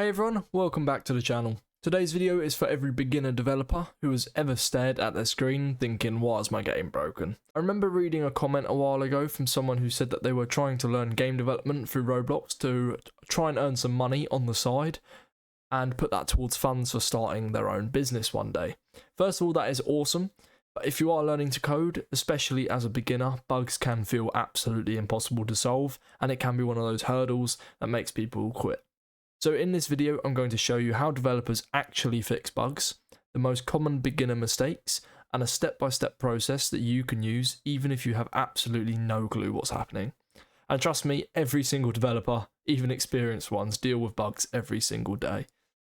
Hey everyone, welcome back to the channel. Today's video is for every beginner developer who has ever stared at their screen thinking, why is my game broken? I remember reading a comment a while ago from someone who said that they were trying to learn game development through Roblox to try and earn some money on the side and put that towards funds for starting their own business one day. First of all, that is awesome, but if you are learning to code, especially as a beginner, bugs can feel absolutely impossible to solve, and it can be one of those hurdles that makes people quit. So in this video, I'm going to show you how developers actually fix bugs, the most common beginner mistakes, and a step-by-step process that you can use even if you have absolutely no clue what's happening. And trust me, every single developer, even experienced ones, deal with bugs every single day.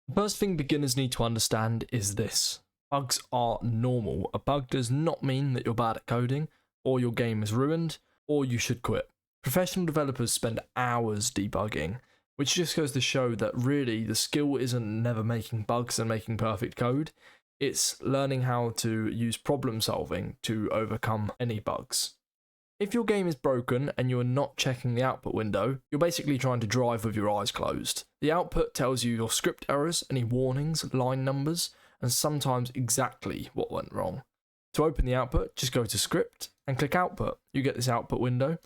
The first thing beginners need to understand is this. Bugs are normal. A bug does not mean that you're bad at coding, or your game is ruined, or you should quit. Professional developers spend hours debugging, which just goes to show that really the skill isn't never making bugs and making perfect code, it's learning how to use problem solving to overcome any bugs. If your game is broken and you're not checking the output window, you're basically trying to drive with your eyes closed. The output tells you your script errors, any warnings, line numbers, and sometimes exactly what went wrong. To open the output, just go to script and click output. You get this output window,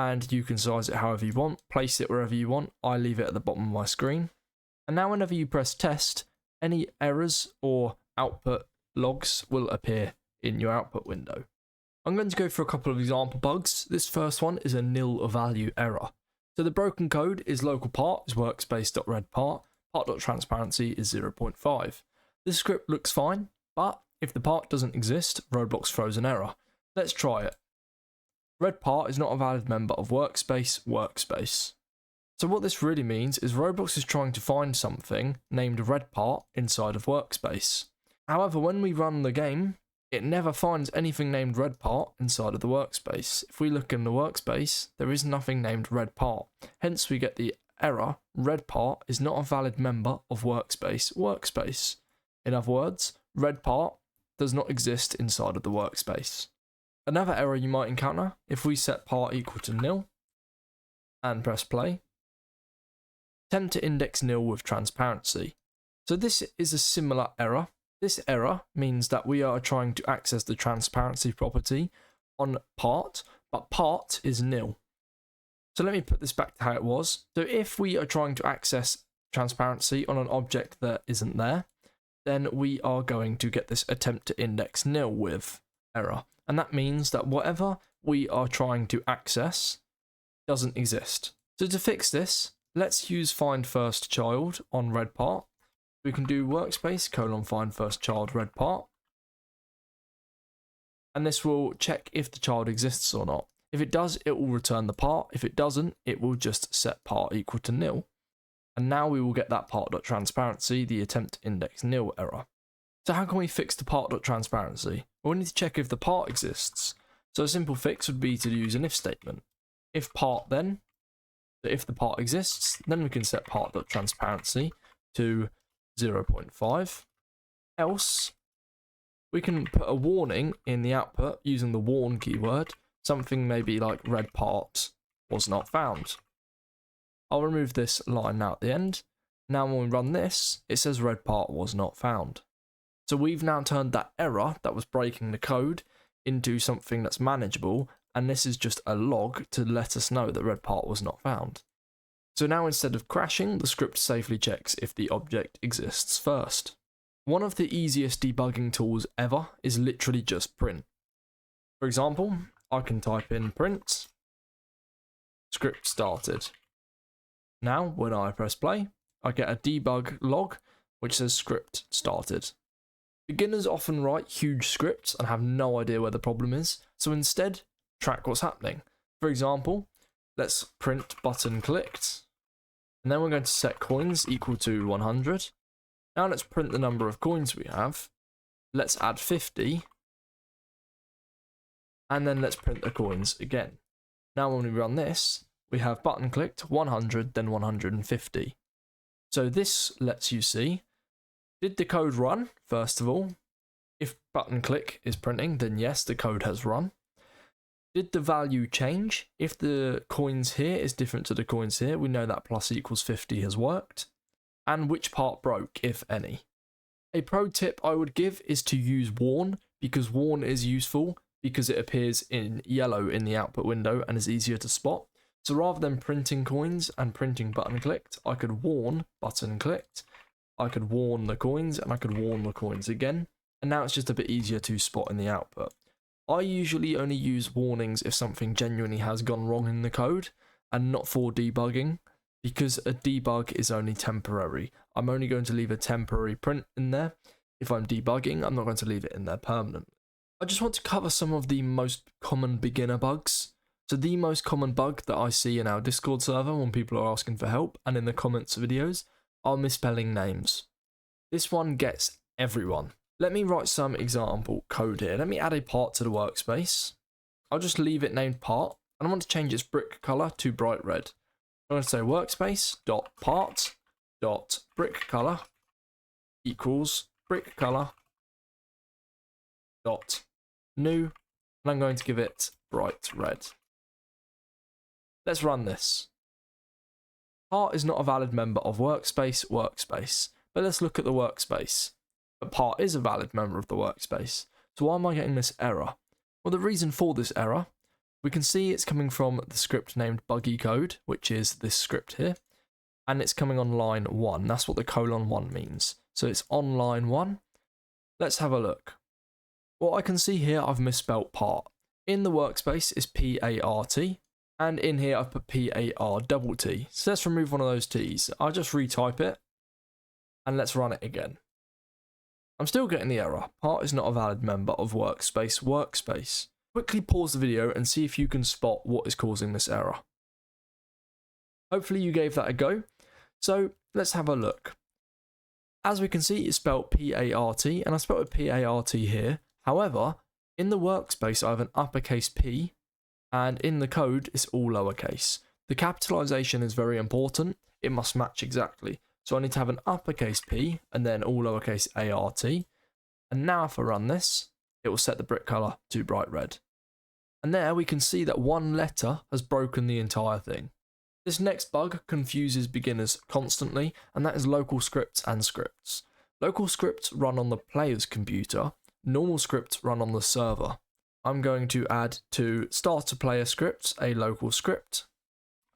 and you can size it however you want, place it wherever you want. I leave it at the bottom of my screen. And now whenever you press test, any errors or output logs will appear in your output window. I'm going to go through a couple of example bugs. This first one is a nil value error. So the broken code is local part is workspace.redPart, part.transparency is 0.5. This script looks fine, but if the part doesn't exist, Roblox throws an error. Let's try it. Red part is not a valid member of workspace. So what this really means is Roblox is trying to find something named red part inside of workspace. However, when we run the game, it never finds anything named red part inside of the workspace. If we look in the workspace, there is nothing named red part. Hence we get the error, red part is not a valid member of workspace. In other words, red part does not exist inside of the workspace. Another error you might encounter, if we set part equal to nil and press play, attempt to index nil with transparency. So this is a similar error. This error means that we are trying to access the transparency property on part, but part is nil. So let me put this back to how it was. So if we are trying to access transparency on an object that isn't there, then we are going to get this attempt to index nil with error. And that means that whatever we are trying to access doesn't exist. So to fix this, let's use find first child on red part. We can do workspace : find first child red part. And this will check if the child exists or not. If it does, it will return the part. If it doesn't, it will just set part equal to nil. And now we will get that part.transparency, the attempt to index nil error. So how can we fix the part.transparency? Well, we need to check if the part exists. So a simple fix would be to use an if statement. If part then, so if the part exists, then we can set part.transparency to 0.5. Else, we can put a warning in the output using the warn keyword, something maybe like red part was not found. I'll remove this line now at the end. Now when we run this, it says red part was not found. So we've now turned that error that was breaking the code into something that's manageable, and this is just a log to let us know that red part was not found. So now instead of crashing, the script safely checks if the object exists first. One of the easiest debugging tools ever is literally just print. For example, I can type in print script started. Now when I press play, I get a debug log which says script started. Beginners often write huge scripts and have no idea where the problem is, so instead, track what's happening. For example, let's print button clicked, and then we're going to set coins equal to 100. Now let's print the number of coins we have. Let's add 50, and then let's print the coins again. Now when we run this, we have button clicked, 100, then 150. So this lets you see, did the code run, first of all? If button click is printing, then yes, the code has run. Did the value change? If the coins here is different to the coins here, we know that plus equals 50 has worked. and which part broke, if any. A pro tip I would give is to use warn, because warn is useful because it appears in yellow in the output window and is easier to spot. So rather than printing coins and printing button clicked, I could warn button clicked, I could warn the coins, and I could warn the coins again, and now it's just a bit easier to spot in the output. I usually only use warnings if something genuinely has gone wrong in the code, and not for debugging, because a debug is only temporary. I'm only going to leave a temporary print in there. If I'm debugging, I'm not going to leave it in there permanently. I just want to cover some of the most common beginner bugs. So the most common bug that I see in our Discord server when people are asking for help and in the comments videos are misspelling names. This one gets everyone. Let me write some example code here. Let me add a part to the workspace. I'll just leave it named part, and I want to change its brick color to bright red. I'm going to say workspace.part.brick_color equals brick color dot new, and I'm going to give it bright red. Let's run this. Part is not a valid member of workspace, but let's look at the workspace. But part is a valid member of the workspace. So why am I getting this error? Well, the reason for this error, we can see it's coming from the script named buggy code, which is this script here, and it's coming on line 1. That's what the :1 means. So it's on line 1. Let's have a look. What I can see here, I've misspelt part. In the workspace is P-A-R-T, and in here I've put P-A-R-T-T. So let's remove one of those T's. I'll just retype it, and let's run it again. I'm still getting the error. Part is not a valid member of workspace. Quickly pause the video and see if you can spot what is causing this error. Hopefully you gave that a go. So let's have a look. As we can see, it's spelled P-A-R-T, and I spelled it P-A-R-T here. However, in the workspace I have an uppercase P, and in the code it's all lowercase. The capitalization is very important. It must match exactly. So I need to have an uppercase P and then all lowercase A-R-T. And now if I run this, it will set the brick color to bright red. And there we can see that one letter has broken the entire thing. This next bug confuses beginners constantly, and that is local scripts and scripts. Local scripts run on the player's computer, normal scripts run on the server. I'm going to add to starter player scripts a local script,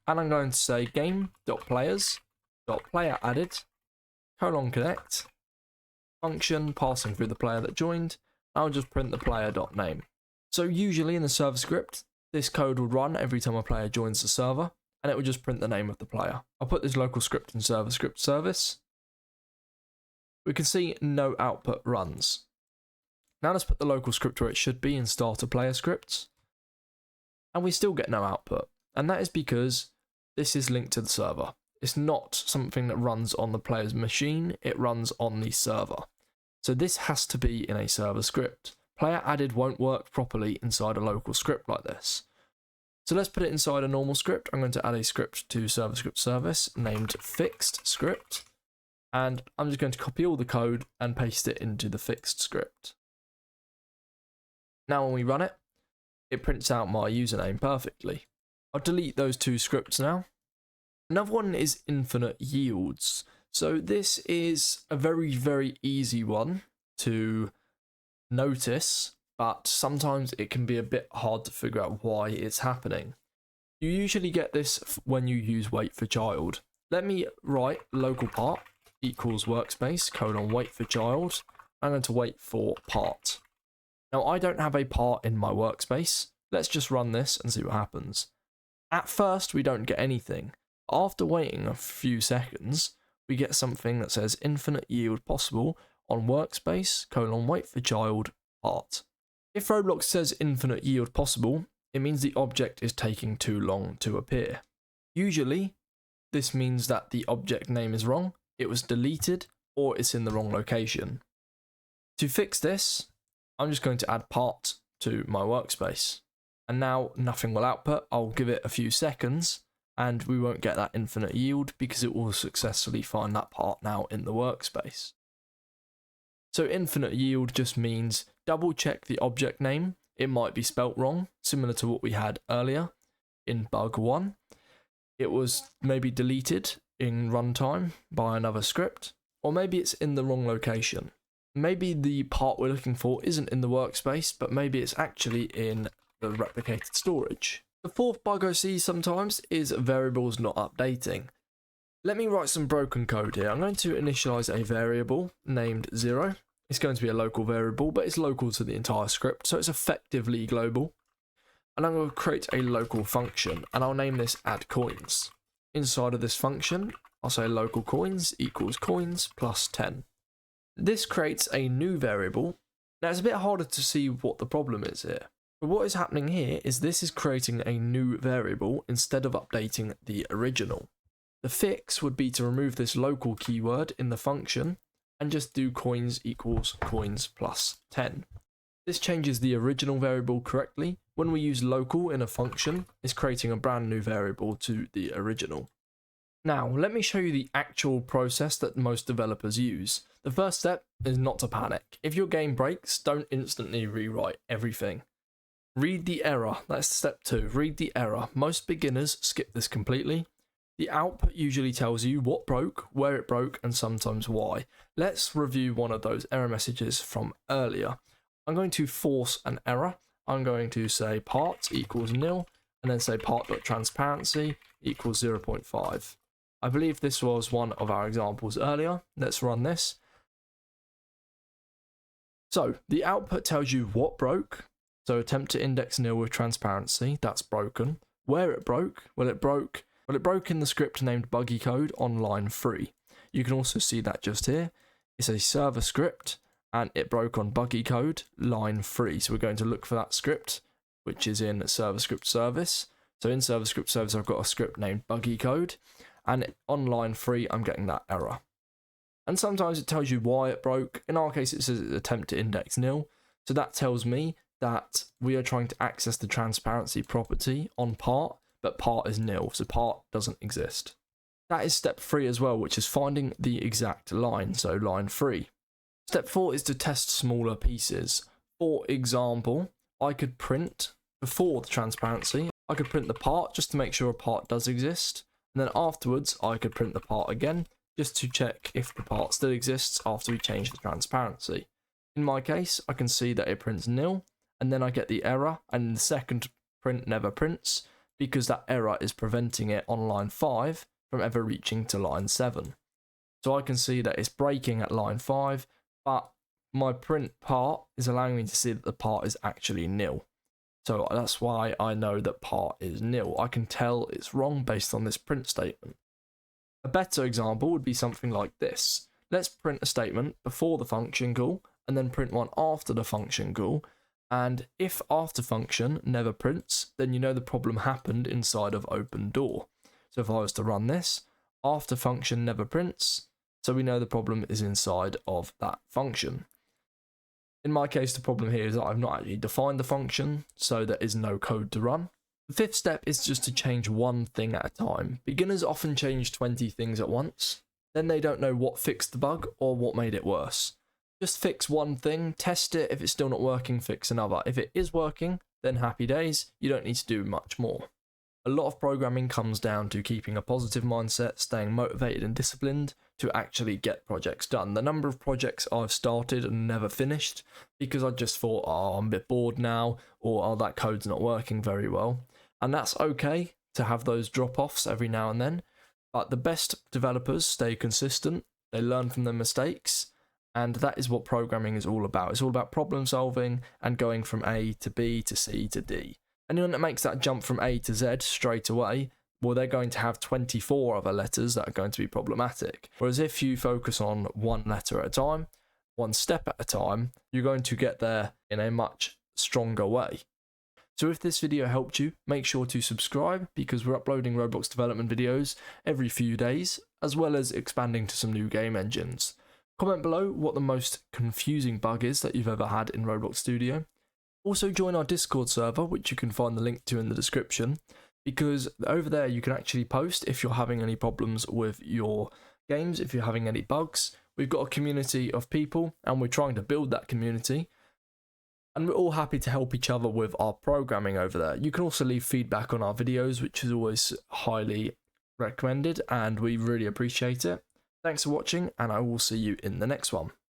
and I'm going to say game.players.player added :connect function passing through the player that joined. I'll just print the player.name. So usually in the server script, this code would run every time a player joins the server, and it would just print the name of the player. I'll put this local script in server script service. We can see no output runs. Now let's put the local script where it should be in starter player scripts, and we still get no output. And that is because this is linked to the server. It's not something that runs on the player's machine, it runs on the server. So this has to be in a server script. Player added won't work properly inside a local script like this. So let's put it inside a normal script. I'm going to add a script to server script service named fixed script. And I'm just going to copy all the code and paste it into the fixed script. Now when we run it, it prints out my username perfectly. I'll delete those two scripts now. Another one is infinite yields. So this is a very, very easy one to notice, but sometimes it can be a bit hard to figure out why it's happening. You usually get this when you use wait for child. Let me write local part equals workspace : wait for child. I'm going to wait for part. Now I don't have a part in my workspace. Let's just run this and see what happens. At first we don't get anything. After waiting a few seconds, we get something that says infinite yield possible on workspace : wait for child part. If Roblox says infinite yield possible, it means the object is taking too long to appear. Usually, this means that the object name is wrong, it was deleted, or it's in the wrong location. To fix this, I'm just going to add part to my workspace. And now nothing will output. I'll give it a few seconds, and we won't get that infinite yield because it will successfully find that part now in the workspace. So infinite yield just means double check the object name. It might be spelt wrong, similar to what we had earlier in bug 1. It was maybe deleted in runtime by another script, or maybe it's in the wrong location. Maybe the part we're looking for isn't in the workspace, but maybe it's actually in the replicated storage. The fourth bug I see sometimes is variables not updating. Let me write some broken code here. I'm going to initialize a variable named 0. It's going to be a local variable, but it's local to the entire script, so it's effectively global. And I'm going to create a local function, and I'll name this addCoins. Inside of this function, I'll say local coins equals coins plus 10. This creates a new variable. Now it's a bit harder to see what the problem is here. But what is happening here is this is creating a new variable instead of updating the original. The fix would be to remove this local keyword in the function and just do coins equals coins plus 10. This changes the original variable correctly. When we use local in a function, it's creating a brand new variable to the original. Now, let me show you the actual process that most developers use. The first step is not to panic. If your game breaks, don't instantly rewrite everything. Read the error. That's step 2. Read the error. Most beginners skip this completely. The output usually tells you what broke, where it broke, and sometimes why. Let's review one of those error messages from earlier. I'm going to force an error. I'm going to say part equals nil, and then say part.transparency equals 0.5. I believe this was one of our examples earlier. Let's run this. So the output tells you what broke. So attempt to index nil with transparency, that's broken. Where it broke, it broke in the script named buggy code on line 3. You can also see that just here. It's a server script and it broke on buggy code line 3. So we're going to look for that script, which is in server script service. So in server script service, I've got a script named buggy code, and on line 3, I'm getting that error. And sometimes it tells you why it broke. In our case, it says attempt to index nil. So that tells me that we are trying to access the transparency property on part, but part is nil, so part doesn't exist. That is step 3 as well, which is finding the exact line, so line 3. Step 4 is to test smaller pieces. For example, I could print, before the transparency, I could print the part just to make sure a part does exist, and then afterwards I could print the part again just to check if the part still exists after we change the transparency. In my case, I can see that it prints nil, and then I get the error, and the second print never prints because that error is preventing it on line 5 from ever reaching to line 7. So I can see that it's breaking at line 5, but my print part is allowing me to see that the part is actually nil. So that's why I know that part is nil. I can tell it's wrong based on this print statement. A better example would be something like this. Let's print a statement before the function call and then print one after the function call. And if after function never prints, then you know the problem happened inside of open door. So if I was to run this, after function never prints, so we know the problem is inside of that function. In my case, the problem here is that I've not actually defined the function, so there is no code to run. The fifth step is just to change one thing at a time. Beginners often change 20 things at once, then they don't know what fixed the bug or what made it worse. Just fix one thing, test it. If it's still not working, fix another. If it is working, then happy days, you don't need to do much more. A lot of programming comes down to keeping a positive mindset, staying motivated and disciplined to actually get projects done. The number of projects I've started and never finished because I just thought, oh, I'm a bit bored now, or oh, that code's not working very well. And that's okay to have those drop-offs every now and then, but the best developers stay consistent, they learn from their mistakes, and that is what programming is all about. It's all about problem solving and going from A to B to C to D. Anyone that makes that jump from A to Z straight away, well, they're going to have 24 other letters that are going to be problematic. Whereas if you focus on one letter at a time, one step at a time, you're going to get there in a much stronger way. So if this video helped you, make sure to subscribe because we're uploading Roblox development videos every few days, as well as expanding to some new game engines. Comment below what the most confusing bug is that you've ever had in Roblox Studio. Also join our Discord server, which you can find the link to in the description, because over there you can actually post if you're having any problems with your games, if you're having any bugs. We've got a community of people and we're trying to build that community. And we're all happy to help each other with our programming over there. You can also leave feedback on our videos, which is always highly recommended, and we really appreciate it. Thanks for watching, and I will see you in the next one.